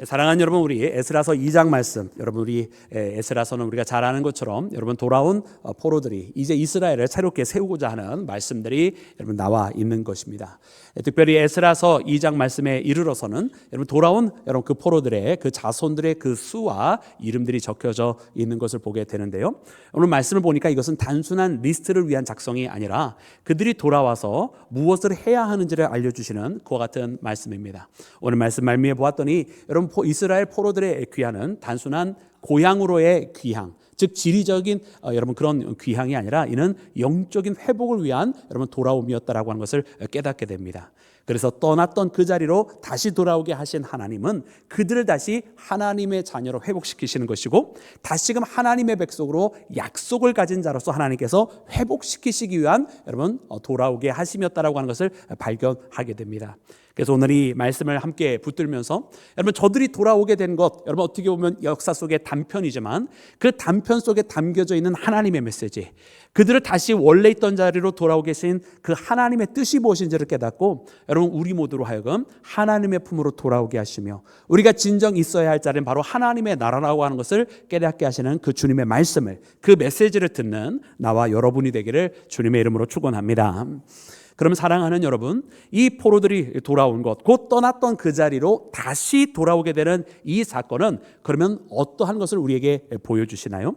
사랑하는 여러분, 우리 에스라서 2장 말씀, 여러분 우리 에스라서는 우리가 잘 아는 것처럼 여러분 돌아온 포로들이 이제 이스라엘을 새롭게 세우고자 하는 말씀들이 여러분 나와 있는 것입니다. 특별히 에스라서 2장 말씀에 이르러서는 여러분 돌아온 여러분 그 포로들의 그 자손들의 그 수와 이름들이 적혀져 있는 것을 보게 되는데요. 오늘 말씀을 보니까 이것은 단순한 리스트를 위한 작성이 아니라 그들이 돌아와서 무엇을 해야 하는지를 알려주시는 그와 같은 말씀입니다. 오늘 말씀 말미에 보았더니 여러분 이스라엘 포로들의 귀환은 단순한 고향으로의 귀향, 즉 지리적인 여러분 그런 귀향이 아니라 이는 영적인 회복을 위한 여러분 돌아옴이었다라고 하는 것을 깨닫게 됩니다. 그래서 떠났던 그 자리로 다시 돌아오게 하신 하나님은 그들을 다시 하나님의 자녀로 회복시키시는 것이고, 다시금 하나님의 백성으로 약속을 가진 자로서 하나님께서 회복시키시기 위한 여러분 돌아오게 하심이었다라고 하는 것을 발견하게 됩니다. 그래서 오늘 이 말씀을 함께 붙들면서 여러분 저들이 돌아오게 된 것, 여러분 어떻게 보면 역사 속의 단편이지만 그 단편 속에 담겨져 있는 하나님의 메시지, 그들을 다시 원래 있던 자리로 돌아오게 하신 그 하나님의 뜻이 무엇인지를 깨닫고 여러분 우리 모두로 하여금 하나님의 품으로 돌아오게 하시며 우리가 진정 있어야 할 자리는 바로 하나님의 나라라고 하는 것을 깨닫게 하시는 그 주님의 말씀을, 그 메시지를 듣는 나와 여러분이 되기를 주님의 이름으로 축원합니다. 그러면 사랑하는 여러분, 이 포로들이 돌아온 것, 곧 떠났던 그 자리로 다시 돌아오게 되는 이 사건은 그러면 어떠한 것을 우리에게 보여주시나요?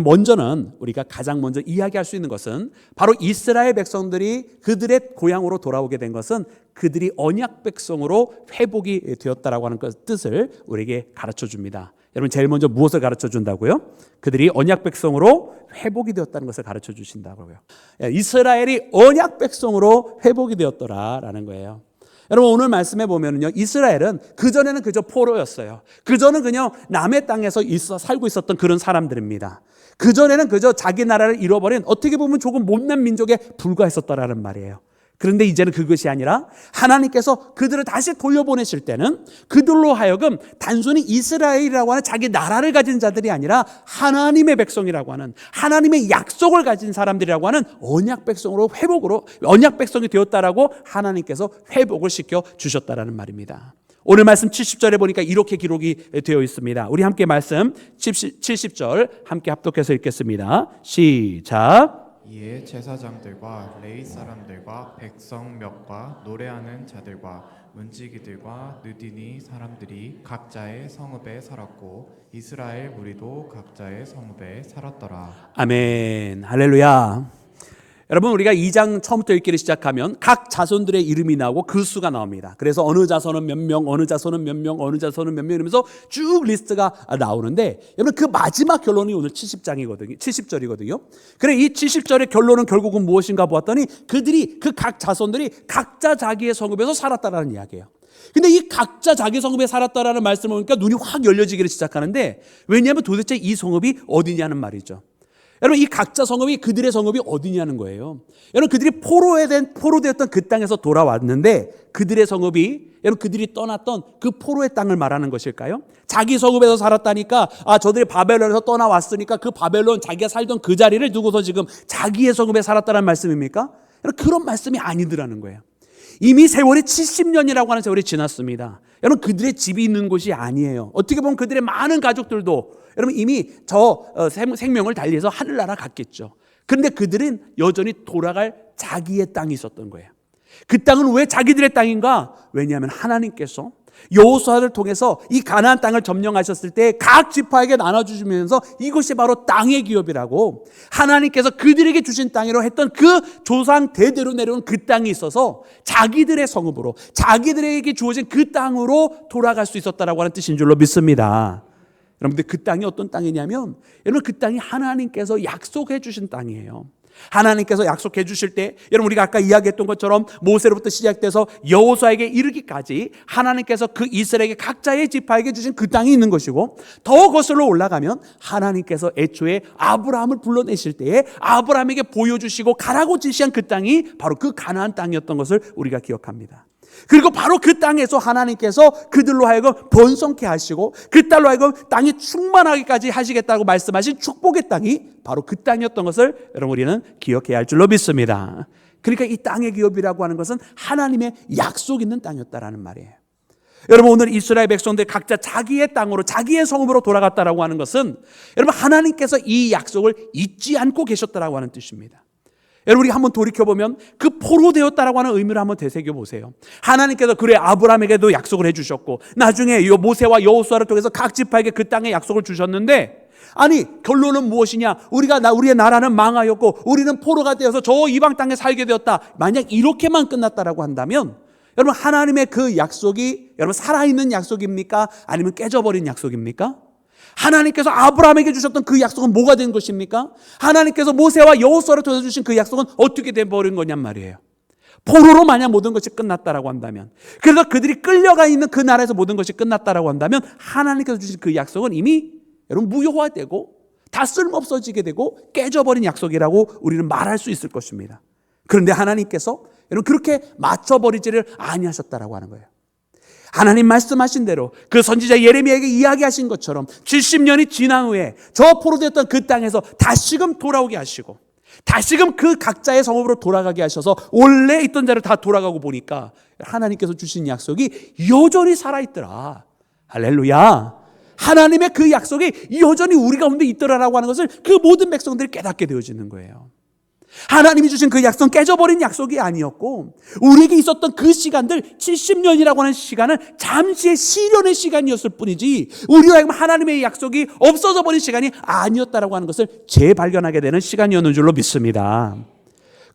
먼저는 우리가 가장 먼저 이야기할 수 있는 것은 바로 이스라엘 백성들이 그들의 고향으로 돌아오게 된 것은 그들이 언약 백성으로 회복이 되었다라고 하는 그 뜻을 우리에게 가르쳐 줍니다. 여러분 제일 먼저 무엇을 가르쳐 준다고요? 그들이 언약 백성으로 회복이 되었다는 것을 가르쳐 주신다고요. 이스라엘이 언약 백성으로 회복이 되었더라라는 거예요. 여러분 오늘 말씀해 보면요, 이스라엘은 그전에는 그저 포로였어요. 그전은 그냥 남의 땅에서 살고 있었던 그런 사람들입니다. 그전에는 그저 자기 나라를 잃어버린 어떻게 보면 조금 못난 민족에 불과했었다라는 말이에요. 그런데 이제는 그것이 아니라 하나님께서 그들을 다시 돌려보내실 때는 그들로 하여금 단순히 이스라엘이라고 하는 자기 나라를 가진 자들이 아니라 하나님의 백성이라고 하는, 하나님의 약속을 가진 사람들이라고 하는 언약 백성으로 회복으로 언약 백성이 되었다라고 하나님께서 회복을 시켜 주셨다라는 말입니다. 오늘 말씀 70절에 보니까 이렇게 기록이 되어 있습니다. 우리 함께 말씀 70절 함께 합독해서 읽겠습니다. 시작. 이에 제사장들과 레위 사람들과 백성 몇과 노래하는 자들과 문지기들과 느디니 사람들이 각자의 성읍에 살았고 이스라엘 무리도 각자의 성읍에 살았더라. 아멘. 할렐루야. 여러분 우리가 2장 처음부터 읽기를 시작하면 각 자손들의 이름이 나오고 그 수가 나옵니다. 그래서 어느 자손은 몇 명, 어느 자손은 몇 명, 어느 자손은 몇 명 이러면서 쭉 리스트가 나오는데, 여러분 그 마지막 결론이 오늘 70절이거든요. 그래 이 70절의 결론은 결국은 무엇인가 보았더니 그들이 그 각 자손들이 각자 자기의 성읍에서 살았다라는 이야기예요. 근데 이 각자 자기 성읍에 살았다라는 말씀을 보니까 눈이 확 열려지기를 시작하는데, 왜냐하면 도대체 이 성읍이 어디냐는 말이죠. 여러분 이 각자 성읍이 그들의 성읍이 어디냐는 거예요. 여러분 그들이 포로되었던 그 땅에서 돌아왔는데 그들의 성읍이 여러분 그들이 떠났던 그 포로의 땅을 말하는 것일까요? 자기 성읍에서 살았다니까 저들이 바벨론에서 떠나왔으니까 그 바벨론 자기가 살던 그 자리를 두고서 지금 자기의 성읍에 살았다는 말씀입니까? 여러분 그런 말씀이 아니더라는 거예요. 이미 세월이 70년이라고 하는 세월이 지났습니다. 여러분 그들의 집이 있는 곳이 아니에요. 어떻게 보면 그들의 많은 가족들도 여러분 이미 생명을 달리해서 하늘나라 갔겠죠. 그런데 그들은 여전히 돌아갈 자기의 땅이 있었던 거예요. 그 땅은 왜 자기들의 땅인가? 왜냐하면 하나님께서 여호수아를 통해서 이 가나안 땅을 점령하셨을 때 각 지파에게 나눠주시면서 이것이 바로 땅의 기업이라고 하나님께서 그들에게 주신 땅이라고 했던 그 조상 대대로 내려온 그 땅이 있어서 자기들의 성읍으로, 자기들에게 주어진 그 땅으로 돌아갈 수 있었다라고 하는 뜻인 줄로 믿습니다. 여러분들 그 땅이 어떤 땅이냐면 여러분 그 땅이 하나님께서 약속해 주신 땅이에요. 하나님께서 약속해 주실 때 여러분 우리가 아까 이야기했던 것처럼 모세로부터 시작돼서 여호수아에게 이르기까지 하나님께서 그 이스라엘에게 각자의 지파에게 주신 그 땅이 있는 것이고, 더 거슬러 올라가면 하나님께서 애초에 아브라함을 불러내실 때에 아브라함에게 보여주시고 가라고 지시한 그 땅이 바로 그 가나안 땅이었던 것을 우리가 기억합니다. 그리고 바로 그 땅에서 하나님께서 그들로 하여금 번성케 하시고 그 딸로 하여금 땅이 충만하기까지 하시겠다고 말씀하신 축복의 땅이 바로 그 땅이었던 것을 여러분 우리는 기억해야 할 줄로 믿습니다. 그러니까 이 땅의 기업이라고 하는 것은 하나님의 약속 있는 땅이었다라는 말이에요. 여러분, 오늘 이스라엘 백성들 각자 자기의 땅으로, 자기의 성읍으로 돌아갔다라고 하는 것은 여러분, 하나님께서 이 약속을 잊지 않고 계셨다라고 하는 뜻입니다. 여러분, 우리 한번 돌이켜보면 그 포로되었다라고 하는 의미를 한번 되새겨보세요. 하나님께서 그래 아브라함에게도 약속을 해주셨고, 나중에 모세와 여호수아를 통해서 각 지파에게 그 땅의 약속을 주셨는데, 아니 결론은 무엇이냐? 우리의 나라는 망하였고 우리는 포로가 되어서 저 이방 땅에 살게 되었다. 만약 이렇게만 끝났다라고 한다면, 여러분, 하나님의 그 약속이 여러분 살아있는 약속입니까? 아니면 깨져버린 약속입니까? 하나님께서 아브라함에게 주셨던 그 약속은 뭐가 된 것입니까? 하나님께서 모세와 여호수아를 통해서 주신 그 약속은 어떻게 돼버린 거냔 말이에요. 포로로 만약 모든 것이 끝났다라고 한다면, 그래서 그들이 끌려가 있는 그 나라에서 모든 것이 끝났다라고 한다면, 하나님께서 주신 그 약속은 이미 여러분 무효화되고 다 쓸모없어지게 되고 깨져버린 약속이라고 우리는 말할 수 있을 것입니다. 그런데 하나님께서 여러분 그렇게 맞춰버리지를 아니하셨다라고 하는 거예요. 하나님 말씀하신 대로 그 선지자 예레미야에게 이야기하신 것처럼 70년이 지난 후에 저 포로되었던 그 땅에서 다시금 돌아오게 하시고, 다시금 그 각자의 성읍으로 돌아가게 하셔서 원래 있던 자를 다 돌아가고 보니까 하나님께서 주신 약속이 여전히 살아있더라. 할렐루야. 하나님의 그 약속이 여전히 우리 가운데 있더라라고 하는 것을 그 모든 백성들이 깨닫게 되어지는 거예요. 하나님이 주신 그 약속은 깨져버린 약속이 아니었고, 우리에게 있었던 그 시간들 70년이라고 하는 시간은 잠시의 시련의 시간이었을 뿐이지 우리와 하여금 하나님의 약속이 없어져 버린 시간이 아니었다라고 하는 것을 재발견하게 되는 시간이었는 줄로 믿습니다.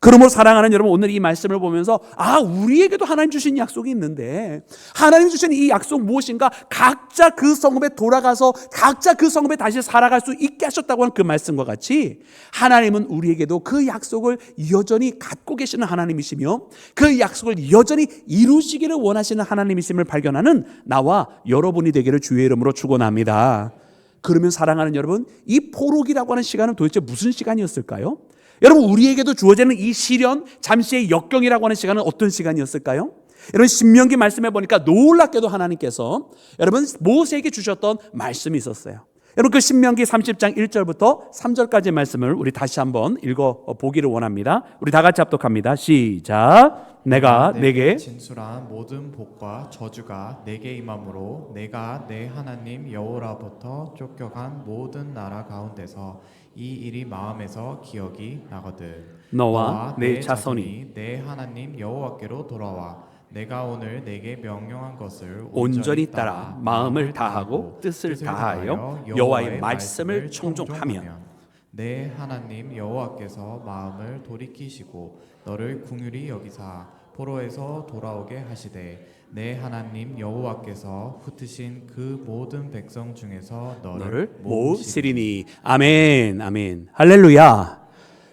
그러므로 사랑하는 여러분, 오늘 이 말씀을 보면서 우리에게도 하나님 주신 약속이 있는데, 하나님 주신 이 약속 무엇인가? 각자 그 성읍에 돌아가서 각자 그 성읍에 다시 살아갈 수 있게 하셨다고 하는 그 말씀과 같이, 하나님은 우리에게도 그 약속을 여전히 갖고 계시는 하나님이시며 그 약속을 여전히 이루시기를 원하시는 하나님이심을 발견하는 나와 여러분이 되기를 주의 이름으로 축원합니다. 그러면 사랑하는 여러분, 이 포로기라고 하는 시간은 도대체 무슨 시간이었을까요? 여러분, 우리에게도 주어지는 이 시련, 잠시의 역경이라고 하는 시간은 어떤 시간이었을까요? 여러분, 신명기 말씀해 보니까 놀랍게도 하나님께서 여러분 모세에게 주셨던 말씀이 있었어요. 여러분, 그 신명기 30장 1절부터 3절까지의 말씀을 우리 다시 한번 읽어보기를 원합니다. 우리 다 같이 합독합니다. 시작. 내가 내게 진술한 모든 복과 저주가 내게 임함으로 내가 내 하나님 여호와로부터 쫓겨간 모든 나라 가운데서 이 일이 마음에서 기억이 나거든. 너와 내 자손이 내 하나님 여호와께로 돌아와 내가 오늘 내게 명령한 것을 온전히 따라 마음을 다하고 뜻을 다하여 여호와의 말씀을 청종하면 내 하나님 여호와께서 마음을 돌이키시고 너를 긍휼히 여기사 포로에서 돌아오게 하시되 내 하나님 여호와께서 흩으신 그 모든 백성 중에서 너를 모으시리니. 아멘, 아멘, 할렐루야.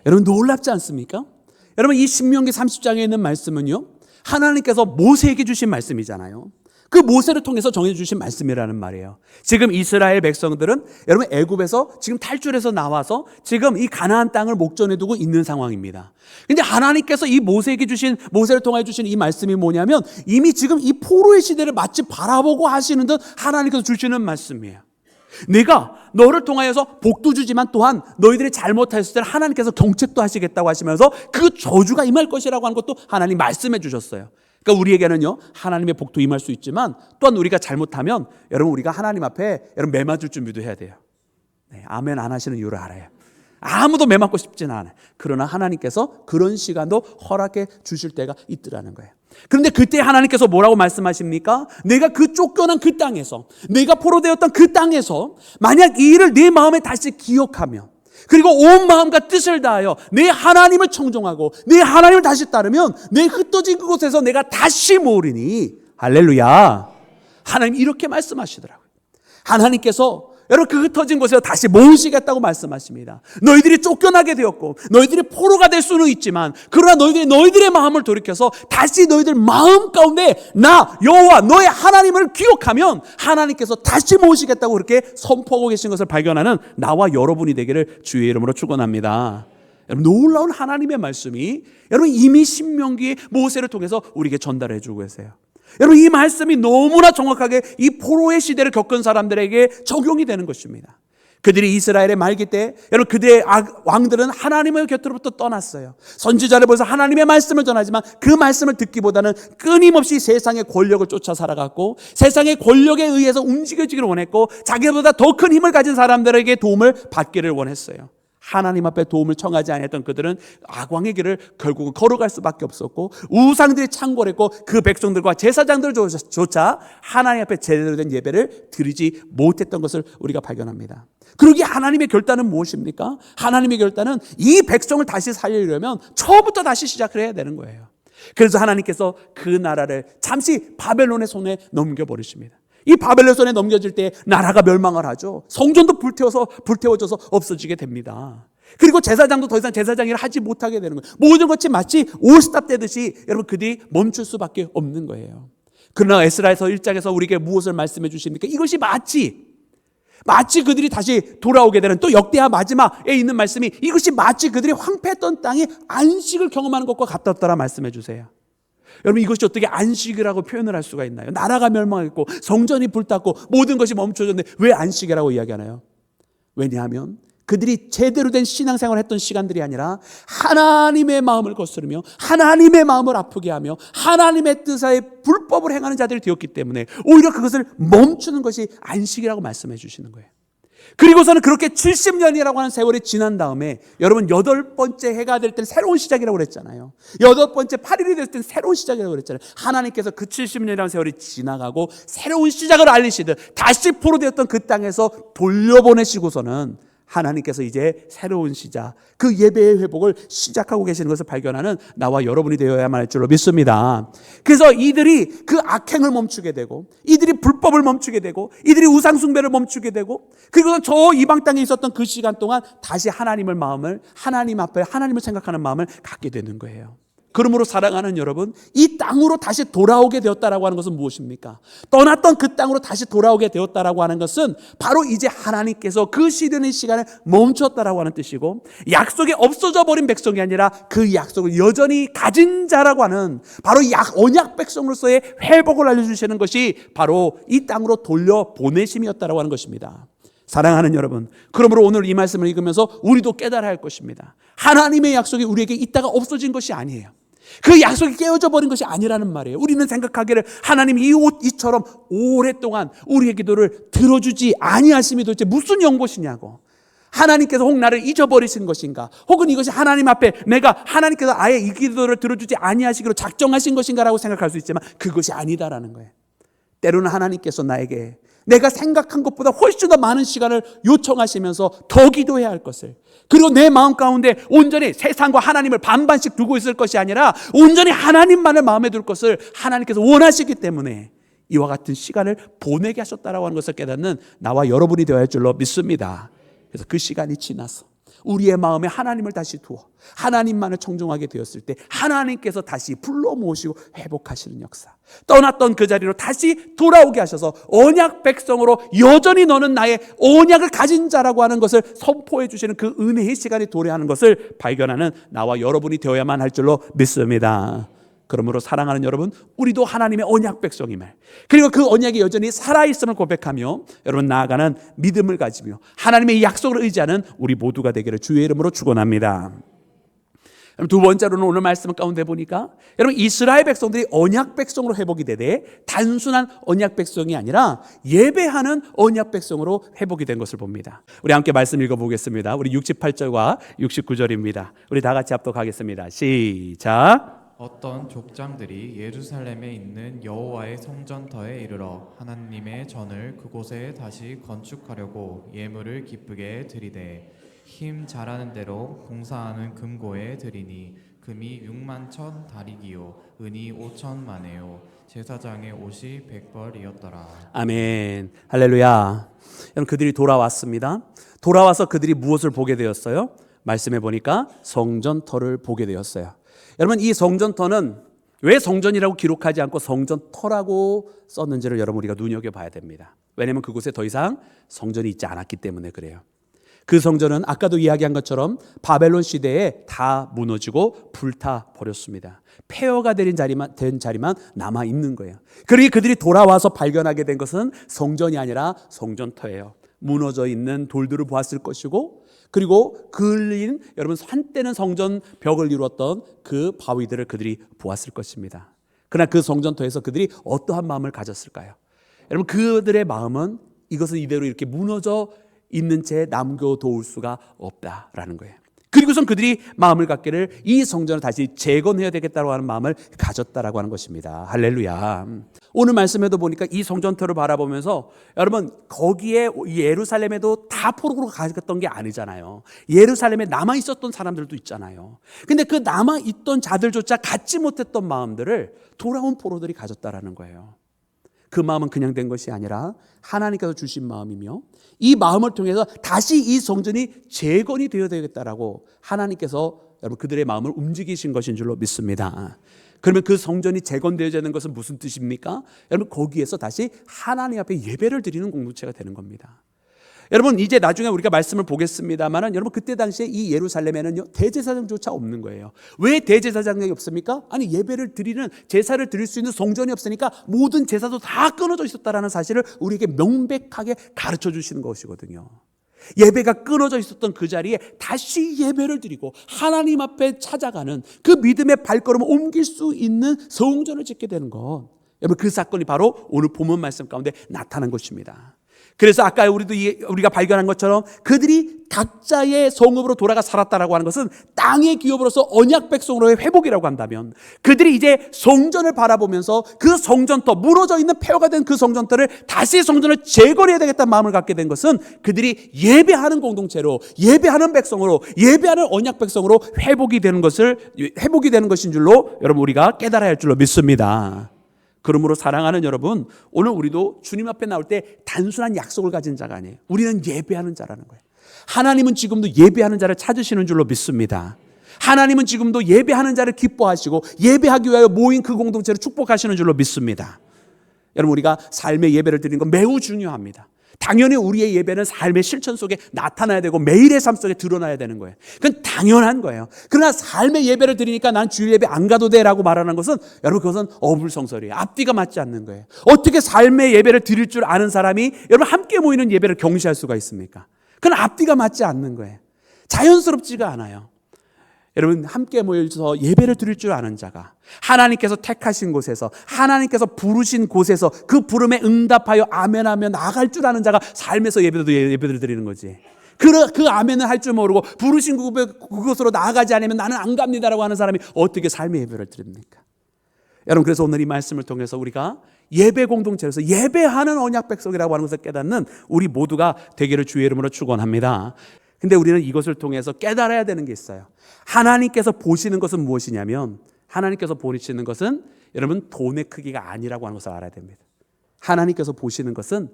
여러분, 놀랍지 않습니까? 여러분, 이 신명기 30장에 있는 말씀은요, 하나님께서 모세에게 주신 말씀이잖아요. 그 모세를 통해서 정해주신 말씀이라는 말이에요. 지금 이스라엘 백성들은 여러분 애굽에서 지금 탈출해서 나와서 지금 이 가나안 땅을 목전에 두고 있는 상황입니다. 근데 하나님께서 이 모세에게 주신, 모세를 통해 주신 이 말씀이 뭐냐면, 이미 지금 이 포로의 시대를 마치 바라보고 하시는 듯 하나님께서 주시는 말씀이에요. 내가 너를 통하여서 복도 주지만 또한 너희들이 잘못했을 때 하나님께서 경책도 하시겠다고 하시면서 그 저주가 임할 것이라고 하는 것도 하나님 말씀해 주셨어요. 그러니까 우리에게는요, 하나님의 복도 임할 수 있지만 또한 우리가 잘못하면 여러분 우리가 하나님 앞에 여러분 매 맞을 준비도 해야 돼요. 네, 아멘 안 하시는 이유를 알아요. 아무도 매 맞고 싶지는 않아요. 그러나 하나님께서 그런 시간도 허락해 주실 때가 있더라는 거예요. 그런데 그때 하나님께서 뭐라고 말씀하십니까? 내가 그 쫓겨난 그 땅에서, 내가 포로되었던 그 땅에서 만약 이 일을 내 마음에 다시 기억하며, 그리고 온 마음과 뜻을 다하여 내 하나님을 청종하고 내 하나님을 다시 따르면 내 흩어진 그곳에서 내가 다시 모으리니. 할렐루야. 하나님 이렇게 말씀하시더라고요. 하나님께서 여러분 그 흩어진 곳에서 다시 모으시겠다고 말씀하십니다. 너희들이 쫓겨나게 되었고 너희들이 포로가 될 수는 있지만, 그러나 너희들의 마음을 돌이켜서 다시 너희들 마음 가운데 나 여호와 너의 하나님을 기억하면 하나님께서 다시 모으시겠다고 그렇게 선포하고 계신 것을 발견하는 나와 여러분이 되기를 주의 이름으로 축원합니다. 여러분, 놀라운 하나님의 말씀이 여러분 이미 신명기 모세를 통해서 우리에게 전달해 주고 계세요. 여러분, 이 말씀이 너무나 정확하게 이 포로의 시대를 겪은 사람들에게 적용이 되는 것입니다. 그들이 이스라엘에 말기 때 여러분 그들의 왕들은 하나님의 곁으로부터 떠났어요. 선지자를 보면서 하나님의 말씀을 전하지만 그 말씀을 듣기보다는 끊임없이 세상의 권력을 쫓아 살아갔고 세상의 권력에 의해서 움직여지기를 원했고 자기보다 더 큰 힘을 가진 사람들에게 도움을 받기를 원했어요. 하나님 앞에 도움을 청하지 않았던 그들은 악왕의 길을 결국은 걸어갈 수밖에 없었고 우상들이 창궐했고 그 백성들과 제사장들조차 하나님 앞에 제대로 된 예배를 드리지 못했던 것을 우리가 발견합니다. 그러기에 하나님의 결단은 무엇입니까? 하나님의 결단은 이 백성을 다시 살리려면 처음부터 다시 시작을 해야 되는 거예요. 그래서 하나님께서 그 나라를 잠시 바벨론의 손에 넘겨버리십니다. 이 바벨론 손에 넘겨질 때 나라가 멸망을 하죠. 성전도 불태워져서 없어지게 됩니다. 그리고 제사장도 더 이상 제사장 일을 하지 못하게 되는 거예요. 모든 것이 마치 올스탑 되듯이 여러분 그들이 멈출 수밖에 없는 거예요. 그러나 에스라에서 1장에서 우리에게 무엇을 말씀해 주십니까? 이것이 마치 그들이 다시 돌아오게 되는 또 역대하 마지막에 있는 말씀이 이것이 마치 그들이 황폐했던 땅이 안식을 경험하는 것과 같았더라 말씀해 주세요. 여러분 이것이 어떻게 안식이라고 표현을 할 수가 있나요? 나라가 멸망했고 성전이 불탔고 모든 것이 멈춰졌는데 왜 안식이라고 이야기하나요? 왜냐하면 그들이 제대로 된 신앙생활을 했던 시간들이 아니라 하나님의 마음을 거스르며 하나님의 마음을 아프게 하며 하나님의 뜻에 불법을 행하는 자들이 되었기 때문에 오히려 그것을 멈추는 것이 안식이라고 말씀해 주시는 거예요. 그리고서는 그렇게 70년이라고 하는 세월이 지난 다음에 여러분 8번째 해가 될 때는 새로운 시작이라고 그랬잖아요. 8번째 8일이 될 때는 새로운 시작이라고 그랬잖아요. 하나님께서 그 70년이라는 세월이 지나가고 새로운 시작을 알리시듯 다시 포로되었던 그 땅에서 돌려보내시고서는 하나님께서 이제 새로운 시작, 그 예배의 회복을 시작하고 계시는 것을 발견하는 나와 여러분이 되어야만 할 줄로 믿습니다. 그래서 이들이 그 악행을 멈추게 되고 이들이 불법을 멈추게 되고 이들이 우상숭배를 멈추게 되고 그리고 저 이방 땅에 있었던 그 시간 동안 다시 하나님 앞에 하나님을 생각하는 마음을 갖게 되는 거예요. 그러므로 사랑하는 여러분, 이 땅으로 다시 돌아오게 되었다라고 하는 것은 무엇입니까? 떠났던 그 땅으로 다시 돌아오게 되었다라고 하는 것은 바로 이제 하나님께서 그 시대는 시간을 멈췄다라고 하는 뜻이고 약속이 없어져 버린 백성이 아니라 그 약속을 여전히 가진 자라고 하는 바로 언약 백성으로서의 회복을 알려주시는 것이 바로 이 땅으로 돌려보내심이었다라고 하는 것입니다. 사랑하는 여러분, 그러므로 오늘 이 말씀을 읽으면서 우리도 깨달아야 할 것입니다. 하나님의 약속이 우리에게 있다가 없어진 것이 아니에요. 그 약속이 깨어져 버린 것이 아니라는 말이에요. 우리는 생각하기를 하나님이 이처럼 오랫동안 우리의 기도를 들어주지 아니하심이 도대체 무슨 연고시냐고, 하나님께서 혹 나를 잊어버리신 것인가, 혹은 이것이 하나님 앞에 내가 하나님께서 아예 이 기도를 들어주지 아니하시기로 작정하신 것인가라고 생각할 수 있지만 그것이 아니다라는 거예요. 때로는 하나님께서 나에게 내가 생각한 것보다 훨씬 더 많은 시간을 요청하시면서 더 기도해야 할 것을, 그리고 내 마음 가운데 온전히 세상과 하나님을 반반씩 두고 있을 것이 아니라 온전히 하나님만을 마음에 둘 것을 하나님께서 원하시기 때문에 이와 같은 시간을 보내게 하셨다라고 하는 것을 깨닫는 나와 여러분이 되어야 할 줄로 믿습니다. 그래서 그 시간이 지나서 우리의 마음에 하나님을 다시 두어 하나님만을 청종하게 되었을 때 하나님께서 다시 불러 모으시고 회복하시는 역사, 떠났던 그 자리로 다시 돌아오게 하셔서 언약 백성으로 여전히 너는 나의 언약을 가진 자라고 하는 것을 선포해 주시는 그 은혜의 시간이 도래하는 것을 발견하는 나와 여러분이 되어야만 할 줄로 믿습니다. 그러므로 사랑하는 여러분, 우리도 하나님의 언약 백성임을, 그리고 그 언약이 여전히 살아있음을 고백하며 여러분 나아가는 믿음을 가지며 하나님의 약속을 의지하는 우리 모두가 되기를 주의 이름으로 축원합니다. 두 번째로는 오늘 말씀 가운데 보니까 여러분 이스라엘 백성들이 언약 백성으로 회복이 되되 단순한 언약 백성이 아니라 예배하는 언약 백성으로 회복이 된 것을 봅니다. 우리 함께 말씀 읽어보겠습니다. 우리 68절과 69절입니다. 우리 다 같이 합독하겠습니다. 시작. 어떤 족장들이 예루살렘에 있는 여호와의 성전터에 이르러 하나님의 전을 그곳에 다시 건축하려고 예물을 기쁘게 드리되 힘 잘하는 대로 봉사하는 금고에 드리니 금이 6만 다리기요 은이 5천만에요 제사장의 옷이 100벌이었더라. 아멘. 할렐루야. 여러분 그들이 돌아왔습니다. 돌아와서 그들이 무엇을 보게 되었어요? 말씀해 보니까 성전터를 보게 되었어요. 여러분 이 성전터는 왜 성전이라고 기록하지 않고 성전터라고 썼는지를 여러분 우리가 눈여겨봐야 됩니다. 왜냐하면 그곳에 더 이상 성전이 있지 않았기 때문에 그래요. 그 성전은 아까도 이야기한 것처럼 바벨론 시대에 다 무너지고 불타 버렸습니다. 폐허가 된 자리만 남아 있는 거예요. 그러니 그들이 돌아와서 발견하게 된 것은 성전이 아니라 성전터예요. 무너져 있는 돌들을 보았을 것이고, 그리고 그을린 여러분 한때는 성전 벽을 이루었던 그 바위들을 그들이 보았을 것입니다. 그러나 그 성전터에서 그들이 어떠한 마음을 가졌을까요? 여러분, 그들의 마음은 이것은 이대로 이렇게 무너져 있는 채 남겨놓을 수가 없다라는 거예요. 그리고선 그들이 마음을 갖기를 이 성전을 다시 재건해야 되겠다고 하는 마음을 가졌다라고 하는 것입니다. 할렐루야. 오늘 말씀에도 보니까 이 성전터를 바라보면서 여러분, 거기에 예루살렘에도 다 포로로 가졌던 게 아니잖아요. 예루살렘에 남아 있었던 사람들도 있잖아요. 근데 그 남아 있던 자들조차 갖지 못했던 마음들을 돌아온 포로들이 가졌다라는 거예요. 그 마음은 그냥 된 것이 아니라 하나님께서 주신 마음이며, 이 마음을 통해서 다시 이 성전이 재건이 되어야 되겠다라고 하나님께서 여러분 그들의 마음을 움직이신 것인 줄로 믿습니다. 그러면 그 성전이 재건되어야 되는 것은 무슨 뜻입니까? 여러분, 거기에서 다시 하나님 앞에 예배를 드리는 공동체가 되는 겁니다. 여러분, 이제 나중에 우리가 말씀을 보겠습니다만, 여러분 그때 당시에 이 예루살렘에는요 대제사장조차 없는 거예요. 왜 대제사장이 없습니까? 아니, 예배를 드리는, 제사를 드릴 수 있는 성전이 없으니까 모든 제사도 다 끊어져 있었다라는 사실을 우리에게 명백하게 가르쳐 주시는 것이거든요. 예배가 끊어져 있었던 그 자리에 다시 예배를 드리고 하나님 앞에 찾아가는 그 믿음의 발걸음을 옮길 수 있는 성전을 짓게 되는 것, 여러분 그 사건이 바로 오늘 본문 말씀 가운데 나타난 것입니다. 그래서 아까 우리가 발견한 것처럼 그들이 각자의 성읍으로 돌아가 살았다라고 하는 것은 땅의 기업으로서 언약 백성으로의 회복이라고 한다면, 그들이 이제 성전을 바라보면서 그 성전터, 무너져 있는 폐허가 된 그 성전터를 다시 성전을 재건해야 되겠다는 마음을 갖게 된 것은 그들이 예배하는 공동체로, 예배하는 백성으로, 예배하는 언약 백성으로 회복이 되는 것인 줄로 여러분 우리가 깨달아야 할 줄로 믿습니다. 그러므로 사랑하는 여러분, 오늘 우리도 주님 앞에 나올 때 단순한 약속을 가진 자가 아니에요. 우리는 예배하는 자라는 거예요. 하나님은 지금도 예배하는 자를 찾으시는 줄로 믿습니다. 하나님은 지금도 예배하는 자를 기뻐하시고 예배하기 위하여 모인 그 공동체를 축복하시는 줄로 믿습니다. 여러분, 우리가 삶의 예배를 드리는 건 매우 중요합니다. 당연히 우리의 예배는 삶의 실천 속에 나타나야 되고 매일의 삶 속에 드러나야 되는 거예요. 그건 당연한 거예요. 그러나 삶의 예배를 드리니까 난 주일 예배 안 가도 돼라고 말하는 것은, 여러분 그것은 어불성설이에요. 앞뒤가 맞지 않는 거예요. 어떻게 삶의 예배를 드릴 줄 아는 사람이 여러분 함께 모이는 예배를 경시할 수가 있습니까? 그건 앞뒤가 맞지 않는 거예요. 자연스럽지가 않아요. 여러분, 함께 모여서 예배를 드릴 줄 아는 자가 하나님께서 택하신 곳에서, 하나님께서 부르신 곳에서 그 부름에 응답하여 아멘하며 나아갈 줄 아는 자가 삶에서 예배를 드리는 거지. 그 아멘을 할 줄 모르고 부르신 그곳으로 나아가지 않으면 나는 안 갑니다라고 하는 사람이 어떻게 삶의 예배를 드립니까? 여러분, 그래서 오늘 이 말씀을 통해서 우리가 예배 공동체에서 예배하는 언약 백성이라고 하는 것을 깨닫는 우리 모두가 되기를 주의 이름으로 축원합니다. 근데 우리는 이것을 통해서 깨달아야 되는 게 있어요. 하나님께서 보시는 것은 무엇이냐면, 하나님께서 보시는 것은 여러분 돈의 크기가 아니라고 하는 것을 알아야 됩니다. 하나님께서 보시는 것은,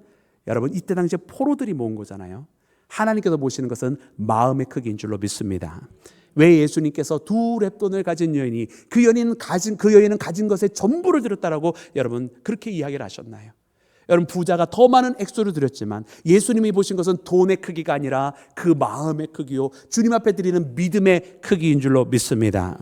여러분 이때 당시에 포로들이 모은 거잖아요. 하나님께서 보시는 것은 마음의 크기인 줄로 믿습니다. 왜 예수님께서 2 렙돈을 가진 여인이 그 여인은 가진 것의 전부를 드렸다라고 여러분 그렇게 이야기를 하셨나요? 여러분, 부자가 더 많은 액수를 드렸지만 예수님이 보신 것은 돈의 크기가 아니라 그 마음의 크기요, 주님 앞에 드리는 믿음의 크기인 줄로 믿습니다.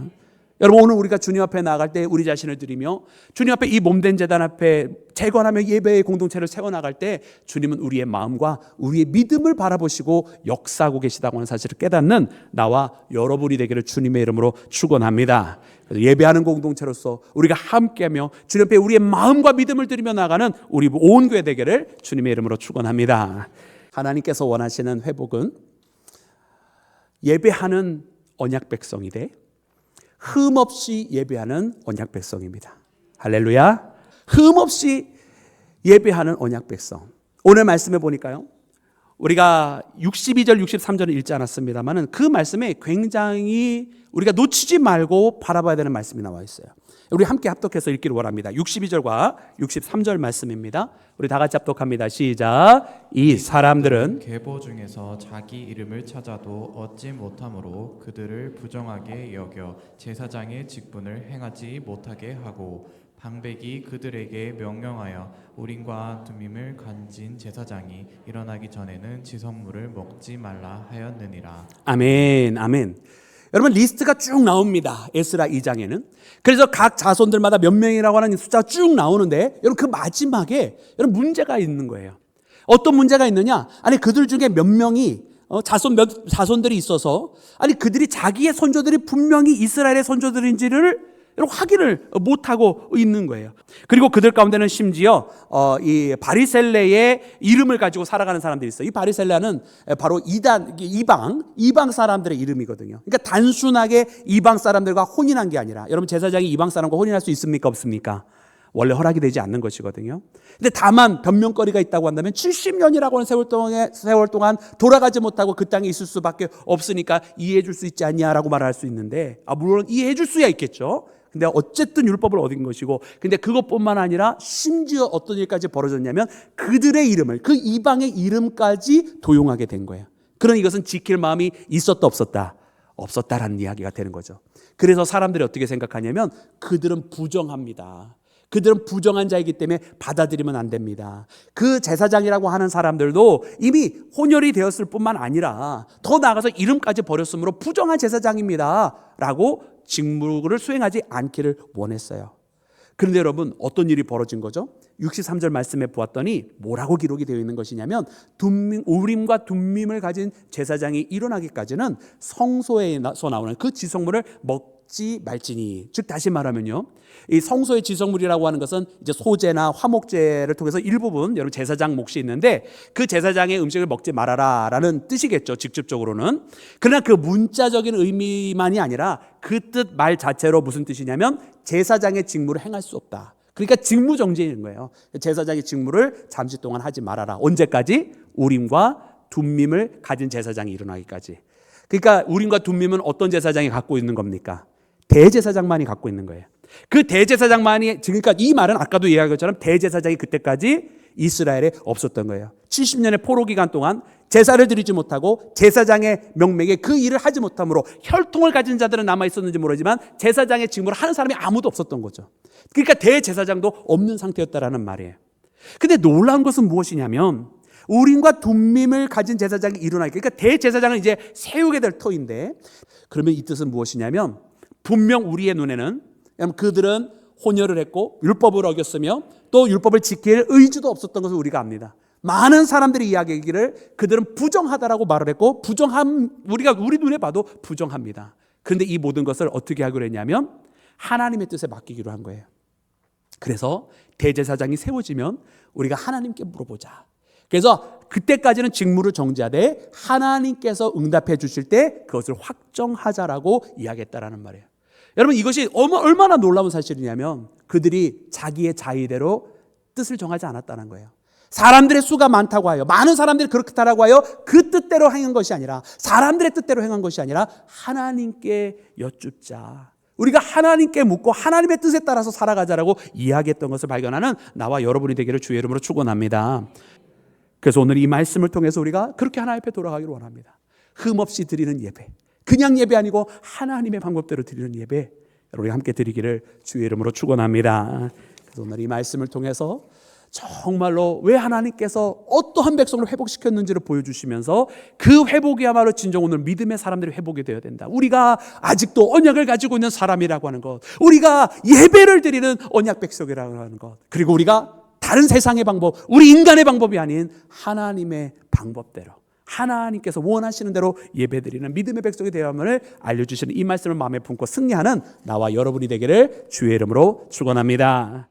여러분, 오늘 우리가 주님 앞에 나아갈 때 우리 자신을 드리며 주님 앞에 이 몸된 제단 앞에 재건하며 예배의 공동체를 세워나갈 때 주님은 우리의 마음과 우리의 믿음을 바라보시고 역사하고 계시다고 하는 사실을 깨닫는 나와 여러분이 되기를 주님의 이름으로 축원합니다. 예배하는 공동체로서 우리가 함께하며 주님 앞에 우리의 마음과 믿음을 드리며 나가는 우리 온 교회 되기를 주님의 이름으로 축원합니다. 하나님께서 원하시는 회복은 예배하는 언약 백성이 돼 흠없이 예배하는 언약 백성입니다. 할렐루야. 흠없이 예배하는 언약 백성. 오늘 말씀해 보니까요, 우리가 62절 63절을 읽지 않았습니다만 그 말씀에 굉장히 우리가 놓치지 말고 바라봐야 되는 말씀이 나와 있어요. 우리 함께 합독해서 읽기를 원합니다. 62절과 63절 말씀입니다. 우리 다 같이 합독합니다. 시작. 이 사람들은 계보 중에서 자기 이름을 찾아도 얻지 못함으로 그들을 부정하게 여겨 제사장의 직분을 행하지 못하게 하고, 방백이 그들에게 명령하여 우림과 둠밈을 간진 제사장이 일어나기 전에는 지성물을 먹지 말라 하였느니라. 아멘, 아멘. 여러분, 리스트가 쭉 나옵니다. 에스라 2장에는. 그래서 각 자손들마다 몇 명이라고 하는 숫자가 쭉 나오는데, 여러분 그 마지막에 여러분 문제가 있는 거예요. 어떤 문제가 있느냐? 아니 그들 중에 몇 명이 자손들이 있어서 아니 그들이 자기의 선조들이 분명히 이스라엘의 선조들인지를 확인을 못하고 있는 거예요. 그리고 그들 가운데는 심지어 이 바리셀레의 이름을 가지고 살아가는 사람들이 있어요. 이 바리셀레는 바로 이방 사람들의 이름이거든요. 그러니까 단순하게 이방 사람들과 혼인한 게 아니라, 여러분 제사장이 이방 사람과 혼인할 수 있습니까 없습니까? 원래 허락이 되지 않는 것이거든요. 근데 다만 변명거리가 있다고 한다면 70년이라고 하는 세월 동안 돌아가지 못하고 그 땅에 있을 수밖에 없으니까 이해해 줄 수 있지 않냐라고 말할 수 있는데, 물론 이해해 줄 수야 있겠죠. 근데 어쨌든 율법을 얻은 것이고, 근데 그것뿐만 아니라 심지어 어떤 일까지 벌어졌냐면 그들의 이름을, 그 이방의 이름까지 도용하게 된 거예요. 그러니 이것은 지킬 마음이 있었다 없었다? 없었다라는 이야기가 되는 거죠. 그래서 사람들이 어떻게 생각하냐면 그들은 부정합니다. 그들은 부정한 자이기 때문에 받아들이면 안 됩니다. 그 제사장이라고 하는 사람들도 이미 혼혈이 되었을 뿐만 아니라 더 나아가서 이름까지 버렸으므로 부정한 제사장입니다 라고 직무를 수행하지 않기를 원했어요. 그런데 여러분 어떤 일이 벌어진 거죠? 63절 말씀에 보았더니 뭐라고 기록이 되어 있는 것이냐면 우림과 둠밈을 가진 제사장이 일어나기까지는 성소에서 나오는 그 지성물을 먹지 말지니, 즉 다시 말하면요, 이 성소의 지성물이라고 하는 것은 이제 소제나 화목제를 통해서 일부분 여러분 제사장 몫이 있는데 그 제사장의 음식을 먹지 말아라라는 뜻이겠죠, 직접적으로는. 그러나 그 문자적인 의미만이 아니라 그 뜻 말 자체로 무슨 뜻이냐면 제사장의 직무를 행할 수 없다. 그러니까 직무 정지인 거예요. 제사장의 직무를 잠시 동안 하지 말아라. 언제까지? 우림과 둠밈을 가진 제사장이 일어나기까지. 그러니까 우림과 둠밈은 어떤 제사장이 갖고 있는 겁니까? 대제사장만이 갖고 있는 거예요. 그 대제사장만이, 그러니까 이 말은 아까도 이야기한 것처럼 대제사장이 그때까지 이스라엘에 없었던 거예요. 70년의 포로 기간 동안 제사를 드리지 못하고 제사장의 명맥에 그 일을 하지 못함으로 혈통을 가진 자들은 남아 있었는지 모르지만 제사장의 직무를 하는 사람이 아무도 없었던 거죠. 그러니까 대제사장도 없는 상태였다라는 말이에요. 근데 놀라운 것은 무엇이냐면 우림과 둠밈을 가진 제사장이 일어나기, 그러니까 대제사장을 이제 세우게 될 터인데, 그러면 이 뜻은 무엇이냐면 분명 우리의 눈에는 그들은 혼혈을 했고 율법을 어겼으며 또 율법을 지킬 의지도 없었던 것을 우리가 압니다. 많은 사람들이 이야기하기를 그들은 부정하다라고 말을 했고, 우리 눈에 봐도 부정합니다. 그런데 이 모든 것을 어떻게 하기로 했냐면 하나님의 뜻에 맡기기로 한 거예요. 그래서 대제사장이 세워지면 우리가 하나님께 물어보자. 그래서 그때까지는 직무를 정지하되 하나님께서 응답해 주실 때 그것을 확정하자라고 이야기했다라는 말이에요. 여러분 이것이 얼마나 놀라운 사실이냐면 그들이 자기의 자의대로 뜻을 정하지 않았다는 거예요. 사람들의 수가 많다고 하여, 많은 사람들이 그렇다라고 하여 그 뜻대로 행한 것이 아니라, 사람들의 뜻대로 행한 것이 아니라 하나님께 여쭙자. 우리가 하나님께 묻고 하나님의 뜻에 따라서 살아가자라고 이야기했던 것을 발견하는 나와 여러분이 되기를 주의 이름으로 축원합니다. 그래서 오늘 이 말씀을 통해서 우리가 그렇게 하나님 앞에 돌아가기를 원합니다. 흠없이 드리는 예배, 그냥 예배 아니고 하나님의 방법대로 드리는 예배, 우리 함께 드리기를 주의 이름으로 축원합니다. 그래서 오늘 이 말씀을 통해서 정말로 왜 하나님께서 어떠한 백성을 회복시켰는지를 보여주시면서 그 회복이야말로 진정 오늘 믿음의 사람들이 회복이 되어야 된다. 우리가 아직도 언약을 가지고 있는 사람이라고 하는 것, 우리가 예배를 드리는 언약 백성이라고 하는 것, 그리고 우리가 다른 세상의 방법, 우리 인간의 방법이 아닌 하나님의 방법대로, 하나님께서 원하시는 대로 예배드리는 믿음의 백성이 되어야만을 알려주시는 이 말씀을 마음에 품고 승리하는 나와 여러분이 되기를 주의 이름으로 축원합니다.